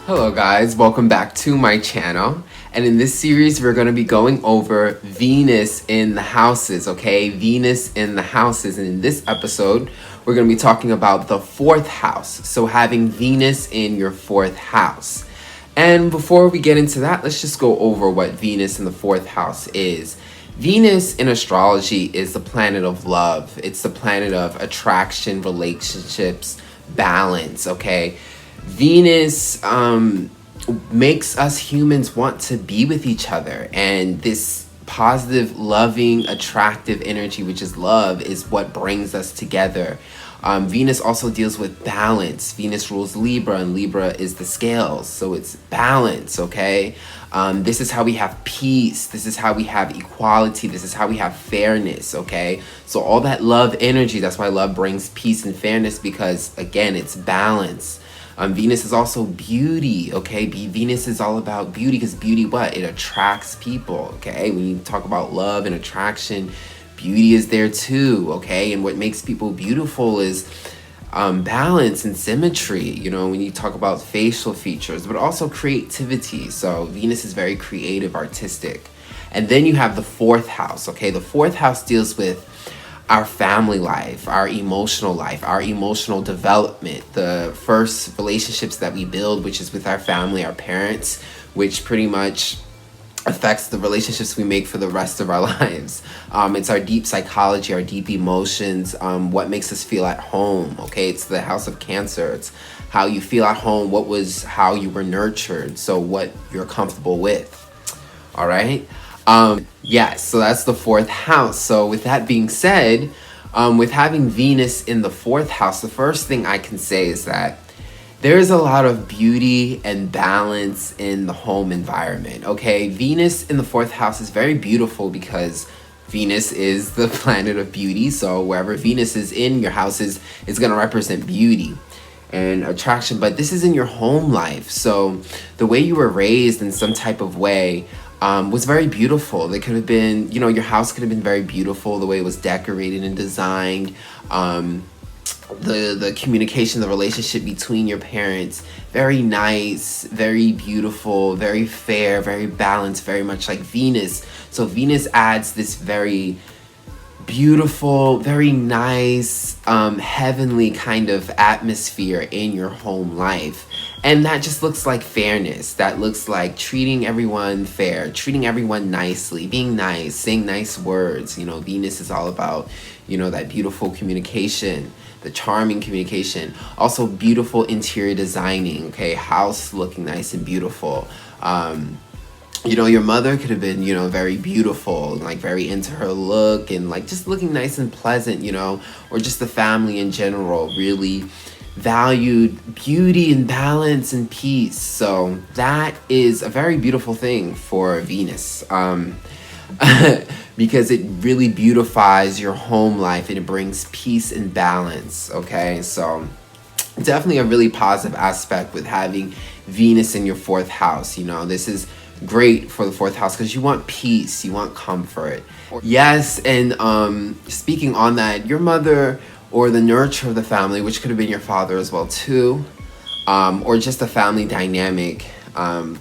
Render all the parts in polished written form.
Hello guys, welcome back to my channel. And in this series, we're going to be going over Venus in the houses, okay? Venus in the houses. And in this episode, we're going to be talking about the fourth house. So having Venus in your fourth house. And before we get into that, let's just go over what Venus in the fourth house is. Venus in astrology is the planet of love. It's the planet of attraction, relationships, balance, okay? Venus makes us humans want to be with each other, and this positive, loving, attractive energy, which is love, is what brings us together. Venus also deals with balance. Venus rules Libra, and Libra is the scales, so it's balance, okay? This is how we have peace. This is how we have equality. This is how we have fairness, okay? So all that love energy, that's why love brings peace and fairness, because, again, it's balance. Venus is also beauty, okay? Venus is all about beauty, because beauty, what? It attracts people, okay? When you talk about love and attraction, beauty is there too, okay? And what makes people beautiful is balance and symmetry, you know, when you talk about facial features, but also creativity. So Venus is very creative, artistic. And then you have the fourth house, okay? The fourth house deals with our family life, our emotional development, the first relationships that we build, which is with our family, our parents, which pretty much affects the relationships we make for the rest of our lives. It's our deep psychology, our deep emotions, what makes us feel at home, okay? It's the house of Cancer. It's how you feel at home, how you were nurtured, so what you're comfortable with, all right? Yes, so that's the fourth house. So with that being said, with having Venus in the fourth house, the first thing I can say is that there's a lot of beauty and balance in the home environment, okay? Venus in the fourth house is very beautiful because Venus is the planet of beauty. So wherever Venus is in your houses, it's going to represent beauty and attraction. But this is in your home life. So the way you were raised in some type of way was very beautiful. They could have been, you know, your house could have been very beautiful, the way it was decorated and designed. The communication, the relationship between your parents, very nice, very beautiful, very fair, very balanced, very much like Venus. So Venus adds this very beautiful, very nice, heavenly kind of atmosphere in your home life. And that just looks like fairness. That looks like treating everyone fair, treating everyone nicely, being nice, saying nice words. You know, Venus is all about, you know, that beautiful communication, the charming communication. Also beautiful interior designing, okay? House looking nice and beautiful. You know, your mother could have been, you know, very beautiful, like very into her look and like just looking nice and pleasant, you know, or just the family in general really valued beauty and balance and peace. So that is a very beautiful thing for Venus, because it really beautifies your home life and it brings peace and balance, okay? So definitely a really positive aspect with having Venus in your fourth house. You know, this is great for the fourth house because you want peace, you want comfort. Yes, and speaking on that, your mother or the nurture of the family, which could have been your father as well too, or just a family dynamic, could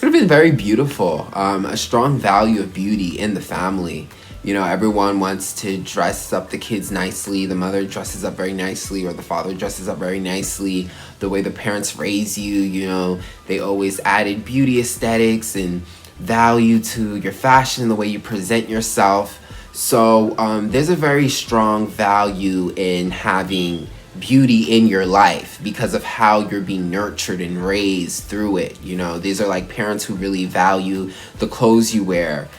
have been very beautiful. A strong value of beauty in the family. You know, everyone wants to dress up the kids nicely. The mother dresses up very nicely, or the father dresses up very nicely. The way the parents raise you, you know, they always added beauty aesthetics and value to your fashion, the way you present yourself. So there's a very strong value in having beauty in your life because of how you're being nurtured and raised through it. You know, these are like parents who really value the clothes you wear,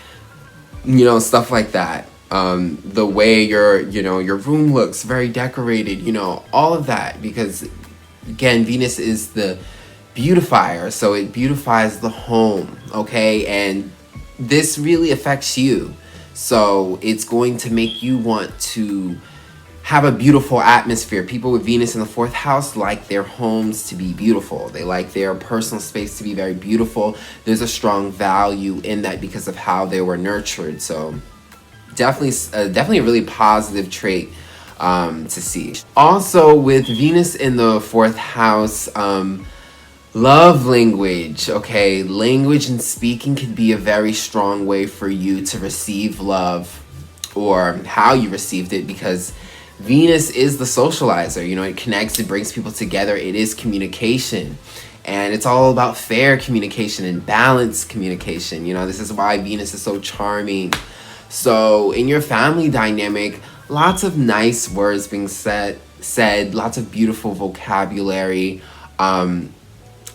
you know, stuff like that. The way your room looks, very decorated, you know, all of that, because again, Venus is the beautifier, so it beautifies the home, okay? And this really affects you. So it's going to make you want to have a beautiful atmosphere. People with Venus in the fourth house like their homes to be beautiful. They like their personal space to be very beautiful. There's a strong value in that because of how they were nurtured. So definitely a really positive trait to see. Also with Venus in the fourth house, Love language, okay? Language and speaking can be a very strong way for you to receive love, or how you received it, because Venus is the socializer. You know, it connects, it brings people together, it is communication. And it's all about fair communication and balanced communication. You know, this is why Venus is so charming. So in your family dynamic, lots of nice words being said, lots of beautiful vocabulary.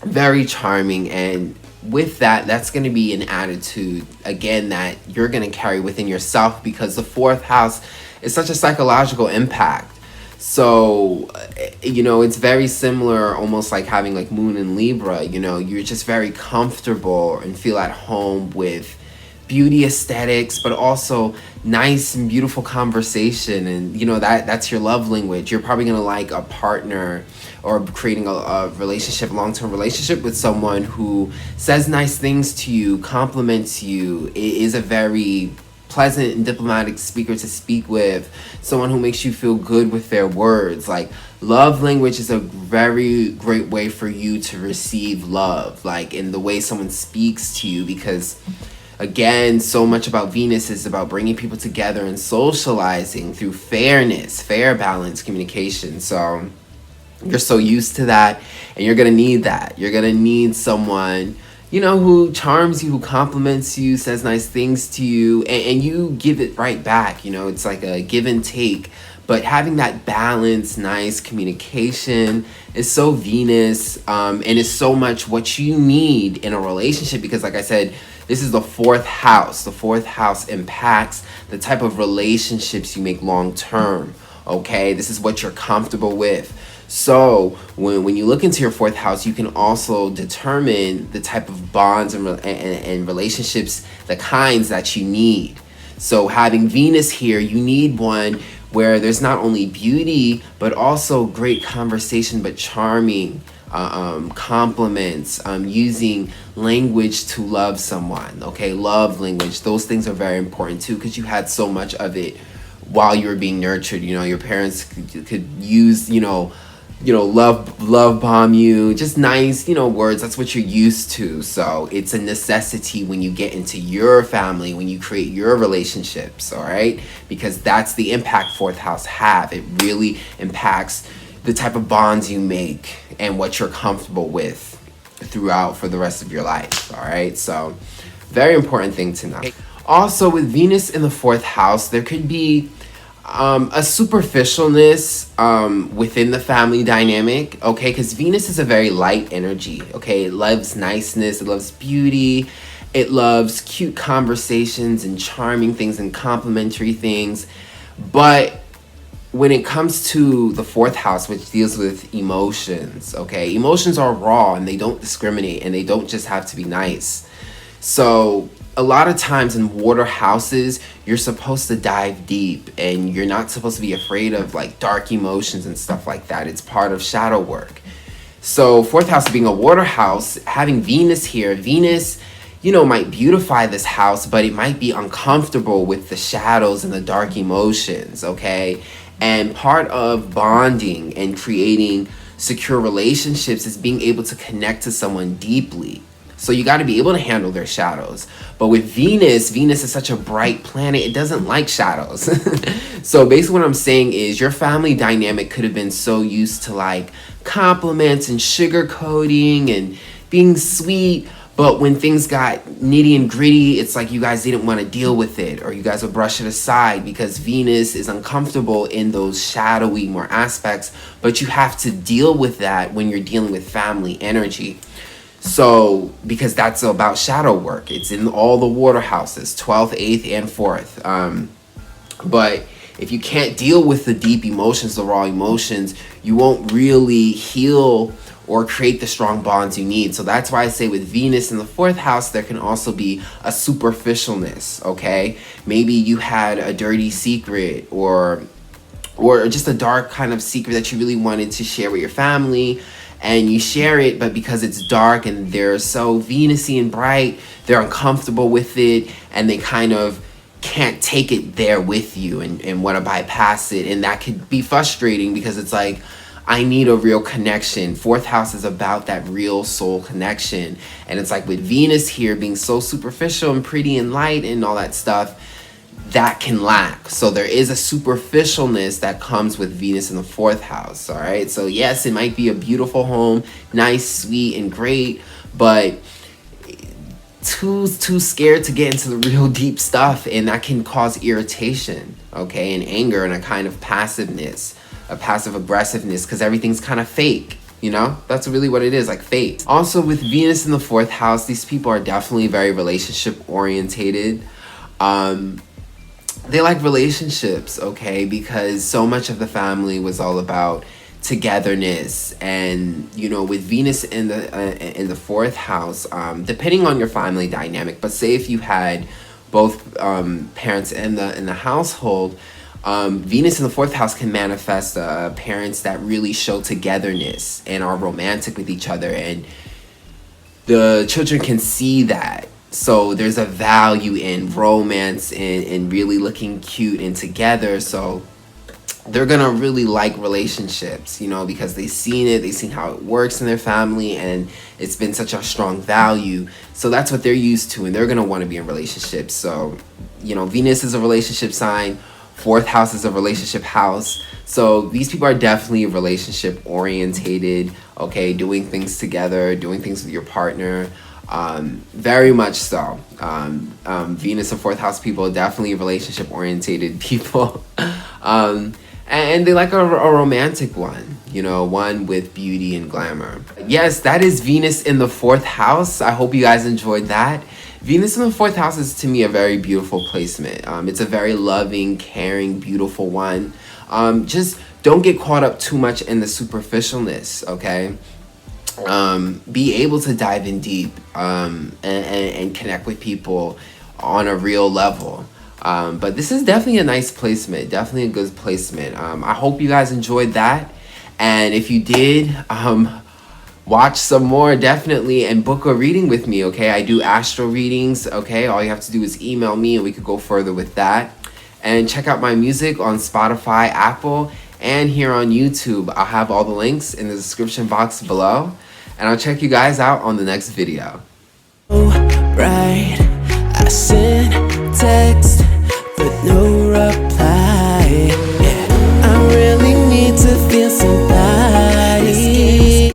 Very charming, and with that, that's going to be an attitude again that you're going to carry within yourself, because the fourth house is such a psychological impact. So you know, it's very similar, almost like having like Moon in Libra. You know, you're just very comfortable and feel at home with beauty aesthetics, but also nice and beautiful conversation. And you know, that's your love language. You're probably gonna like a partner, or creating a relationship, long-term relationship with someone who says nice things to you, compliments you, is a very pleasant and diplomatic speaker to speak with, someone who makes you feel good with their words. Like, love language is a very great way for you to receive love, like in the way someone speaks to you, because again, so much about Venus is about bringing people together and socializing through fairness, fair, balanced communication. So you're so used to that, and you're gonna need that. You're gonna need someone, you know, who charms you, who compliments you, says nice things to you, and you give it right back. You know, it's like a give and take. But having that balanced, nice communication is so Venus, and is so much what you need in a relationship, because like I said, this is the fourth house. The fourth house impacts the type of relationships you make long term. Okay, this is what you're comfortable with. So when you look into your fourth house, you can also determine the type of bonds and relationships, the kinds that you need. So having Venus here, you need one where there's not only beauty, but also great conversation, but charming compliments, using language to love someone. Okay, love language. Those things are very important too, because you had so much of it while you were being nurtured. You know, your parents could use, love bomb you, just nice, words. That's what you're used to. So it's a necessity when you get into your family, when you create your relationships, all right? Because that's the impact fourth house have. It really impacts the type of bonds you make and what you're comfortable with throughout for the rest of your life, all right? So very important thing to know. Also, with Venus in the fourth house, there could be a superficialness within the family dynamic, okay? Because Venus is a very light energy, okay? It loves niceness, it loves beauty, it loves cute conversations and charming things and complimentary things. But when it comes to the fourth house, which deals with emotions, okay? Emotions are raw, and they don't discriminate, and they don't just have to be nice. So a lot of times in water houses, you're supposed to dive deep, and you're not supposed to be afraid of like dark emotions and stuff like that. It's part of shadow work. So fourth house being a water house, having Venus here, Venus, might beautify this house, but it might be uncomfortable with the shadows and the dark emotions, okay? And part of bonding and creating secure relationships is being able to connect to someone deeply. So you got to be able to handle their shadows. But with Venus, Venus is such a bright planet, it doesn't like shadows. So basically what I'm saying is your family dynamic could have been so used to like compliments and sugarcoating and being sweet. But when things got nitty and gritty, it's like you guys didn't want to deal with it, or you guys would brush it aside because Venus is uncomfortable in those shadowy more aspects. But you have to deal with that when you're dealing with family energy. So, because that's about shadow work. It's in all the water houses, 12th, 8th, and 4th. But if you can't deal with the deep emotions, the raw emotions, you won't really heal or create the strong bonds you need. So that's why I say with Venus in the 4th house, there can also be a superficialness, okay? Maybe you had a dirty secret or just a dark kind of secret that you really wanted to share with your family, and you share it, but because it's dark and they're so Venus-y and bright, they're uncomfortable with it, and they kind of can't take it there with you and want to bypass it. And that could be frustrating because it's like, I need a real connection. Fourth house is about that real soul connection. And it's like with Venus here being so superficial and pretty and light and all that stuff, that can lack. So there is a superficialness that comes with Venus in the fourth house. All right. So yes, it might be a beautiful home, nice, sweet, and great, but too scared to get into the real deep stuff, and that can cause irritation, okay, and anger, and a kind of passiveness, a passive aggressiveness, because everything's kind of fake. You know, that's really what it is, like fake. Also, with Venus in the fourth house, these people are definitely very relationship orientated. They like relationships, okay, because so much of the family was all about togetherness. And you know, with Venus in the fourth house, depending on your family dynamic, but say if you had both parents in the household, Venus in the fourth house can manifest parents that really show togetherness and are romantic with each other, and the children can see that. So there's a value in romance and really looking cute and together. So they're gonna really like relationships, you know, because they've seen how it works in their family, and it's been such a strong value. So that's what they're used to, and they're gonna want to be in relationships. So, you know, Venus is a relationship sign, fourth house is a relationship house. So these people are definitely relationship orientated, okay, doing things together, doing things with your partner. Very much so. Venus and fourth house people are definitely relationship orientated people. And they like a romantic one, you know, one with beauty and glamour. Yes, that is Venus in the fourth house. I hope you guys enjoyed that. Venus in the fourth house is, to me, a very beautiful placement. It's a very loving, caring, beautiful one. Just don't get caught up too much in the superficialness, okay? Be able to dive in deep and connect with people on a real level. But this is definitely a nice placement, definitely a good placement. I hope you guys enjoyed that. And if you did, watch some more definitely and book a reading with me, okay? I do astro readings, okay? All you have to do is email me and we could go further with that. And check out my music on Spotify, Apple, and here on YouTube. I'll have all the links in the description box below. And I'll check you guys out on the next video. Right, I sent text